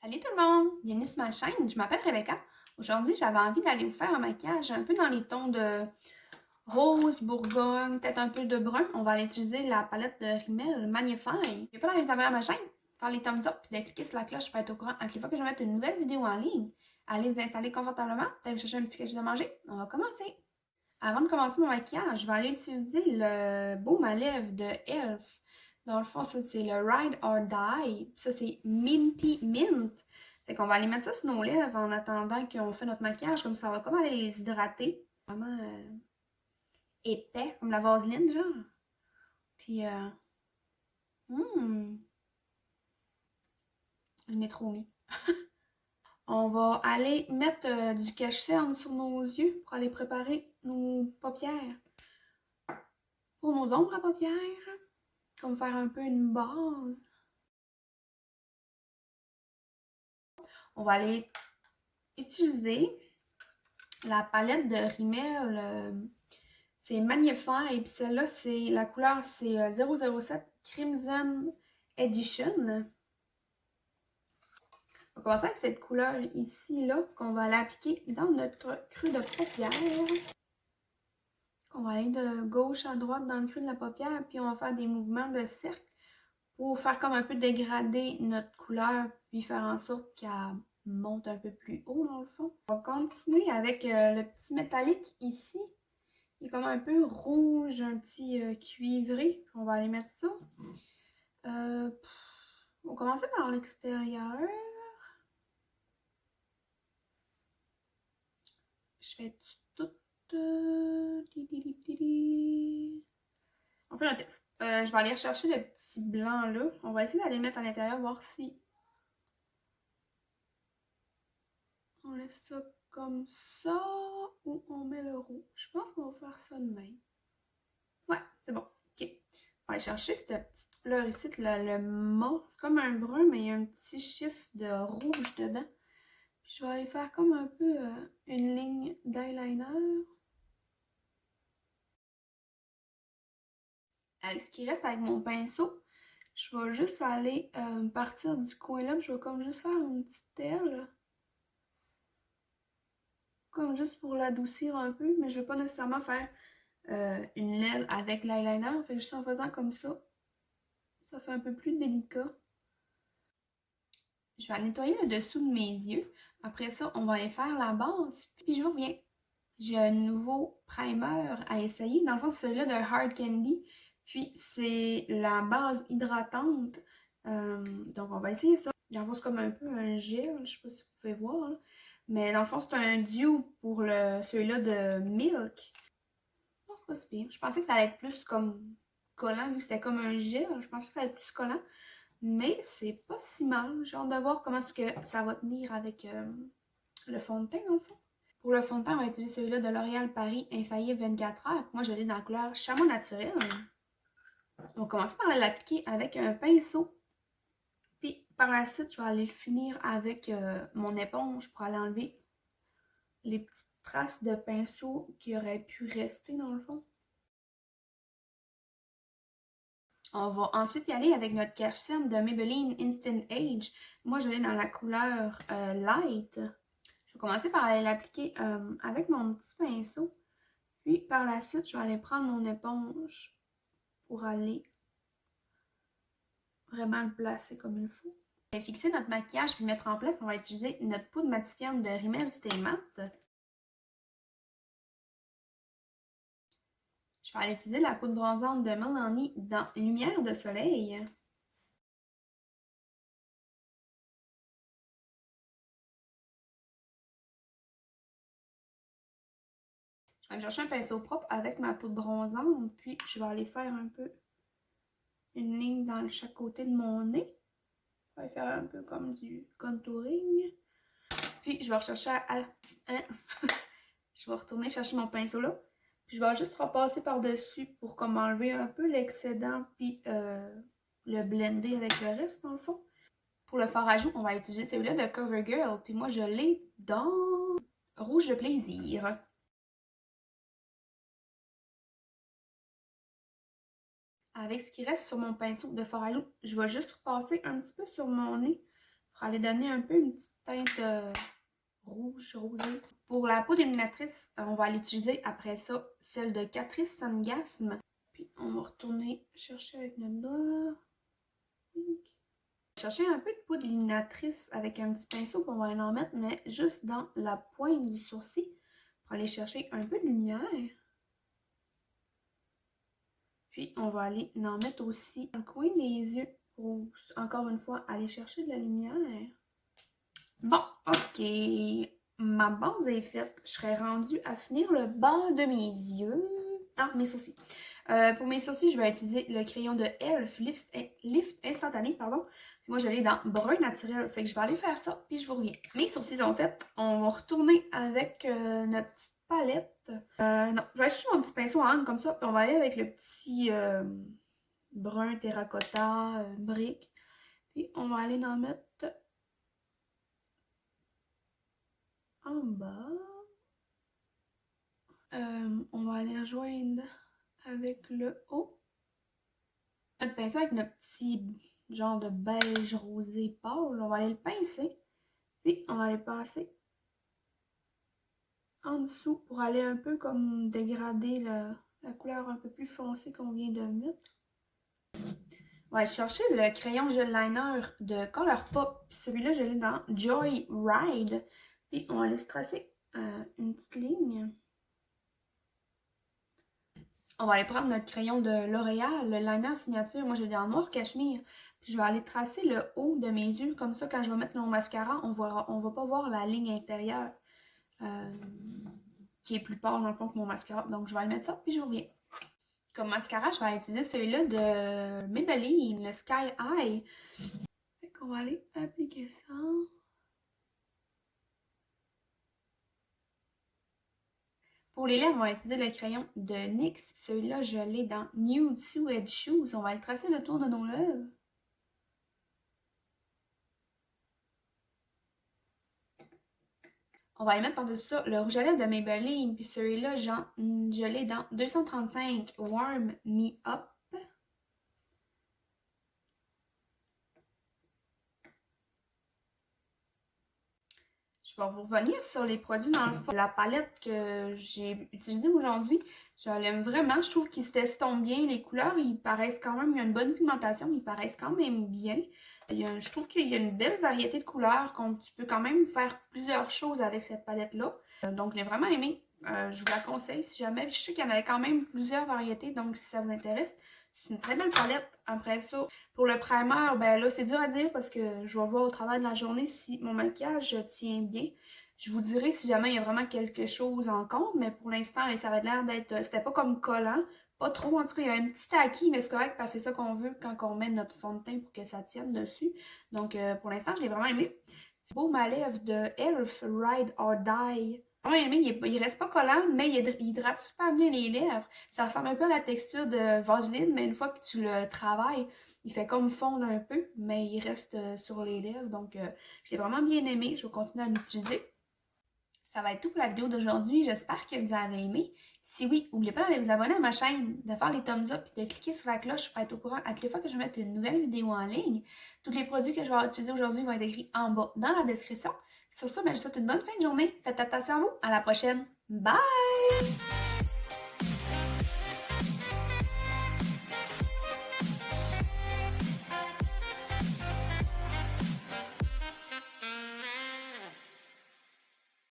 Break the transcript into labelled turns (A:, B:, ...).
A: Salut tout le monde! Bienvenue sur ma chaîne, je m'appelle Rebecca. Aujourd'hui, j'avais envie d'aller vous faire un maquillage un peu dans les tons de rose, bourgogne, peut-être un peu de brun. On va aller utiliser la palette de Rimmel Magnify. N'oubliez pas d'aller vous abonner à ma chaîne, faire les thumbs up et de cliquer sur la cloche pour être au courant à chaque fois que je vais mettre une nouvelle vidéo en ligne. Allez vous installer confortablement, d'aller chercher un petit quelque chose à manger. On va commencer! Avant de commencer mon maquillage, je vais aller utiliser le baume à lèvres de e.l.f. Dans le fond, ça, c'est le Ride or Die. Ça, c'est Minty Mint. Fait qu'on va aller mettre ça sur nos lèvres en attendant qu'on fait notre maquillage. Comme ça, on va comme aller les hydrater. Vraiment épais, comme la vaseline, genre. Puis, je n'ai trop mis. On va aller mettre du cache-cerne sur nos yeux pour aller préparer nos paupières. Pour nos ombres à paupières. Comme faire un peu une base. On va aller utiliser la palette de Rimmel. C'est Magnify. Puis celle-là, c'est la couleur, c'est 007 Crimson Edition. On va commencer avec cette couleur ici, là, qu'on va aller appliquer dans notre creux de paupière. On va aller de gauche à droite dans le creux de la paupière, puis on va faire des mouvements de cercle pour faire comme un peu dégrader notre couleur, puis faire en sorte qu'elle monte un peu plus haut dans le fond. On va continuer avec le petit métallique ici. Il est comme un peu rouge, un petit cuivré. On va aller mettre ça. On va commencer par l'extérieur. Je fais tout. On fait un test. Je vais aller chercher le petit blanc là. On va essayer d'aller le mettre à l'intérieur, voir si on laisse ça comme ça ou on met le rouge. Je pense qu'on va faire ça de même. Ouais, c'est bon. Ok. On va aller chercher cette petite fleur ici, le mât. C'est comme un brun, mais il y a un petit chiffre de rouge dedans. Puis je vais aller faire comme un peu une ligne d'eyeliner. Avec ce qui reste avec mon pinceau, je vais juste aller partir du coin là. Je vais comme juste faire une petite aile. Comme juste pour l'adoucir un peu, mais je ne vais pas nécessairement faire une aile avec l'eyeliner. Fait juste en faisant comme ça fait un peu plus délicat. Je vais aller nettoyer le dessous de mes yeux. Après ça, on va aller faire la base, puis je vous reviens. J'ai un nouveau primer à essayer. Dans le fond, c'est celui-là de Hard Candy. Puis, c'est la base hydratante. Donc, on va essayer ça. Dans le fond, c'est comme un peu un gel. Je sais pas si vous pouvez voir, là. Mais dans le fond, c'est un duo pour celui-là de Milk. Non, c'est pas si pire. Je pensais que ça allait être plus comme collant, vu que c'était comme un gel. Je pensais que ça allait être plus collant. Mais c'est pas si mal. J'ai hâte de voir comment est-ce que ça va tenir avec le fond de teint, dans le fond. Pour le fond de teint, on va utiliser celui-là de L'Oréal Paris Infaillible 24 heures. Moi, je l'ai dans la couleur Chameau naturel. On va commencer par l'appliquer avec un pinceau. Puis, par la suite, je vais aller finir avec mon éponge pour aller enlever les petites traces de pinceau qui auraient pu rester dans le fond. On va ensuite y aller avec notre cache-cerne de Maybelline Instant Age. Moi, je l'ai dans la couleur Light. Je vais commencer par aller l'appliquer avec mon petit pinceau. Puis, par la suite, je vais aller prendre mon éponge pour aller vraiment le placer comme il faut. Pour fixer notre maquillage puis mettre en place, on va utiliser notre poudre matifiante de Rimmel Stay Matte. Je vais aller utiliser la poudre bronzante de Milani dans Lumière de soleil. Je vais aller chercher un pinceau propre avec ma poudre bronzante, puis je vais aller faire un peu une ligne dans chaque côté de mon nez. Je vais faire un peu comme du contouring. Puis je vais rechercher je vais retourner chercher mon pinceau là. Puis je vais juste repasser par-dessus pour comme enlever un peu l'excédent puis le blender avec le reste dans le fond. Pour le fard à joues, on va utiliser celui-là de CoverGirl. Puis moi, je l'ai dans Rouge de plaisir. Avec ce qui reste sur mon pinceau de fard à joues, je vais juste repasser un petit peu sur mon nez. pour aller donner un peu une petite teinte rouge, rosée. Pour la poudre illuminatrice, on va aller utiliser après ça celle de Catrice Sangasm. Puis on va retourner chercher avec notre doigt. Chercher un peu de poudre illuminatrice avec un petit pinceau qu'on va en mettre, mais juste dans la pointe du sourcil pour aller chercher un peu de lumière. Puis on va aller en mettre aussi dans le coin des yeux pour, encore une fois, aller chercher de la lumière. Bon, ok. Ma base est faite. Je serais rendue à finir le bas de mes yeux. Ah, mes sourcils. Pour mes sourcils, je vais utiliser le crayon de Elf Lift Instantané, pardon. Puis moi, je l'ai dans brun naturel. Fait que je vais aller faire ça, puis je vous reviens. Mes sourcils sont faits. On va retourner avec notre petite palette. Non, je vais acheter mon petit pinceau à angle comme ça, puis on va aller avec le petit brun terracotta brique. Puis on va aller en mettre en bas. On va aller rejoindre avec le haut. Notre pinceau avec notre petit genre de beige rosé pâle, on va aller le pincer. Puis on va aller passer en dessous pour aller un peu comme dégrader la couleur un peu plus foncée qu'on vient de mettre. On va aller chercher le crayon gel liner de Colourpop. Puis celui-là, je l'ai dans Joy Ride. Puis on va aller se tracer une petite ligne. On va aller prendre notre crayon de L'Oréal, le liner signature. Moi, je l'ai en noir cachemire. Puis je vais aller tracer le haut de mes yeux. Comme ça, quand je vais mettre mon mascara, on va pas voir la ligne intérieure qui est plus pâle dans le fond que mon mascara. Donc, je vais aller mettre ça, puis je reviens. Comme mascara, je vais utiliser celui-là de Maybelline, le Sky High. Fait qu'on va aller appliquer ça. Pour les lèvres, on va utiliser le crayon de NYX. Celui-là, je l'ai dans Nude Suede Shoes. On va le tracer le tour de nos lèvres. On va aller mettre par-dessus ça le rouge à lèvres de Maybelline. Puis celui-là, je l'ai dans 235 Warm Me Up. Je vais vous revenir sur les produits dans le fond. La palette que j'ai utilisée aujourd'hui, je l'aime vraiment. Je trouve qu'ils s'estompent bien. Les couleurs, ils paraissent quand même, il y a une bonne pigmentation, ils paraissent quand même bien. Je trouve qu'il y a une belle variété de couleurs, tu peux quand même faire plusieurs choses avec cette palette-là. Donc, je l'ai vraiment aimée. Je vous la conseille si jamais. Je sais qu'il y en avait quand même plusieurs variétés, donc si ça vous intéresse, c'est une très belle palette. Après ça, pour le primer, ben là, c'est dur à dire parce que je vais voir au travers de la journée si mon maquillage tient bien. Je vous dirai si jamais il y a vraiment quelque chose en compte, mais pour l'instant, ça avait l'air d'être... C'était pas comme collant, pas trop. En tout cas, il y a un petit acquis, mais c'est correct parce que c'est ça qu'on veut quand on met notre fond de teint pour que ça tienne dessus. Donc, pour l'instant, je l'ai vraiment aimé. Beau ma lèvre de Elf Ride or Die. Vraiment aimé, il reste pas collant, mais il hydrate super bien les lèvres. Ça ressemble un peu à la texture de Vaseline, mais une fois que tu le travailles, il fait comme fondre un peu, mais il reste sur les lèvres. Donc, j'ai vraiment bien aimé. Je vais continuer à l'utiliser. Ça va être tout pour la vidéo d'aujourd'hui. J'espère que vous avez aimé. Si oui, n'oubliez pas d'aller vous abonner à ma chaîne, de faire les thumbs up et de cliquer sur la cloche pour être au courant à toutes les fois que je vais mettre une nouvelle vidéo en ligne. Tous les produits que je vais utiliser aujourd'hui vont être écrits en bas dans la description. Sur ce, je vous souhaite une bonne fin de journée. Faites attention à vous. À la prochaine. Bye!